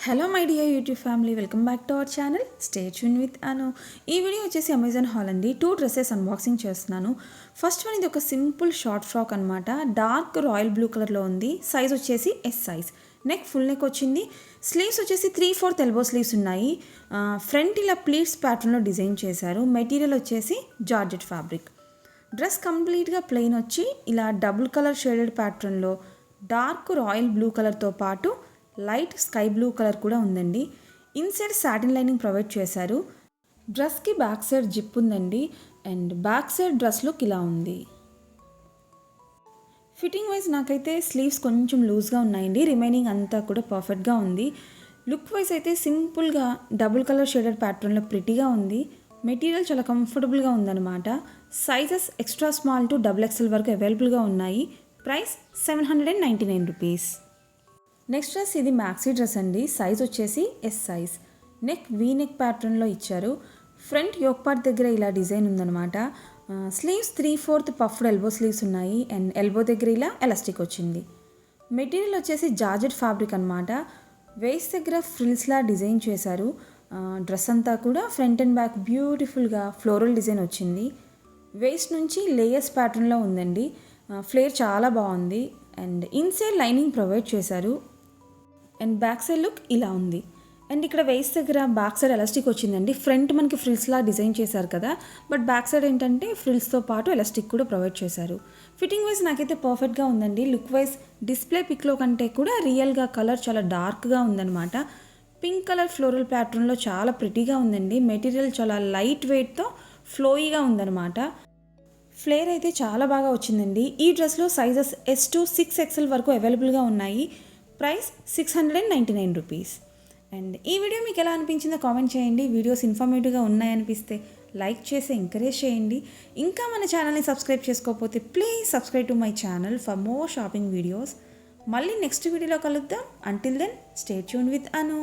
Hello my dear YouTube family, welcome back to our channel. Stay tune with Anu. ఈ video వచ్చేసి Amazon haul అండి. 2 dresses unboxing చేస్తున్నాను. First one ఇది ఒక simple short frock అనమాట. Dark royal blue కలర్లో ఉంది. సైజ్ వచ్చేసి S size. Neck full neck వచ్చింది. స్లీవ్స్ వచ్చేసి 3/4 ఎల్బో స్లీవ్స్ ఉన్నాయి. ఫ్రంట్ ఇలా ప్లీట్స్ ప్యాటర్న్లో డిజైన్ చేశారు. మెటీరియల్ వచ్చేసి జార్జెట్ ఫ్యాబ్రిక్. డ్రెస్ కంప్లీట్గా ప్లెయిన్ వచ్చి ఇలా డబుల్ కలర్ షేడెడ్ ప్యాటర్న్లో డార్క్ రాయల్ బ్లూ కలర్తో పాటు లైట్ స్కై బ్లూ కలర్ కూడా ఉందండి. ఇన్సైడ్ సాటిన్ లైనింగ్ ప్రొవైడ్ చేశారు. డ్రెస్కి బ్యాక్ సైడ్ జిప్ ఉందండి. And back side dress look ఇలా ఉంది. ఫిట్టింగ్ వైజ్ నాకైతే స్లీవ్స్ కొంచెం లూజ్గా ఉన్నాయండి. రిమైనింగ్ అంతా కూడా పర్ఫెక్ట్గా ఉంది. లుక్ వైజ్ అయితే సింపుల్గా డబుల్ కలర్ షేడెడ్ ప్యాటర్న్లో ప్రిటీగా ఉంది. మెటీరియల్ చాలా కంఫర్టబుల్గా ఉందన్నమాట. Sizes extra small to XXL వరకు అవైలబుల్గా ఉన్నాయి. Price 799 rupees. నెక్స్ట్ డ్రెస్ ఇది మ్యాక్సీ డ్రెస్ అండి. సైజ్ వచ్చేసి S size. Neck V neck ప్యాటర్న్లో ఇచ్చారు. ఫ్రంట్ యోక్ పార్ట్ దగ్గర ఇలా డిజైన్ ఉందన్నమాట. స్లీవ్స్ 3/4 పఫ్డ్ ఎల్బో స్లీవ్స్ ఉన్నాయి. అండ్ ఎల్బో దగ్గర ఇలా ఎలాస్టిక్ వచ్చింది. మెటీరియల్ వచ్చేసి జార్జెట్ ఫ్యాబ్రిక్ అనమాట. వేస్ట్ దగ్గర ఫ్రిల్స్లా డిజైన్ చేశారు. డ్రెస్ అంతా కూడా ఫ్రంట్ అండ్ బ్యాక్ బ్యూటిఫుల్గా ఫ్లోరల్ డిజైన్ వచ్చింది. వేస్ట్ నుంచి లేయర్స్ ప్యాటర్న్లో ఉందండి. ఫ్లేర్ చాలా బాగుంది. అండ్ ఇన్సైడ్ లైనింగ్ ప్రొవైడ్ చేశారు. అండ్ బ్యాక్ సైడ్ లుక్ ఇలా ఉంది. అండ్ ఇక్కడ వేస్ట్ దగ్గర బ్యాక్ సైడ్ ఎలాస్టిక్ వచ్చిందండి. ఫ్రంట్ మనకి ఫ్రిల్స్లా డిజైన్ చేశారు కదా, బట్ బ్యాక్ సైడ్ ఏంటంటే ఫ్రిల్స్తో పాటు ఎలాస్టిక్ కూడా ప్రొవైడ్ చేశారు. ఫిట్టింగ్ వైజ్ నాకైతే పర్ఫెక్ట్గా ఉందండి. లుక్ వైజ్ డిస్ప్లే పిక్లో కంటే కూడా రియల్గా కలర్ చాలా డార్క్గా ఉందన్నమాట. పింక్ కలర్ ఫ్లోరల్ ప్యాటర్న్లో చాలా ప్రిటీగా ఉందండి. మెటీరియల్ చాలా లైట్ వెయిట్తో ఫ్లోయీగా ఉందన్నమాట. ఫ్లేర్ అయితే చాలా బాగా వచ్చిందండి. ఈ డ్రెస్లో సైజెస్ S to 6XL వరకు అవైలబుల్గా ఉన్నాయి. Price 699 rupees. అండ్ ఈ వీడియో మీకు ఎలా అనిపించిందో కామెంట్ చేయండి. వీడియోస్ ఇన్ఫర్మేటివ్గా ఉన్నాయనిపిస్తే లైక్ చేసి ఎంకరేజ్ చేయండి. ఇంకా మన ఛానల్ని సబ్స్క్రైబ్ చేసుకోకపోతే please subscribe to my channel for more shopping videos. మళ్ళీ నెక్స్ట్ వీడియోలో కలుద్దాం. Until then stay tune with Anu.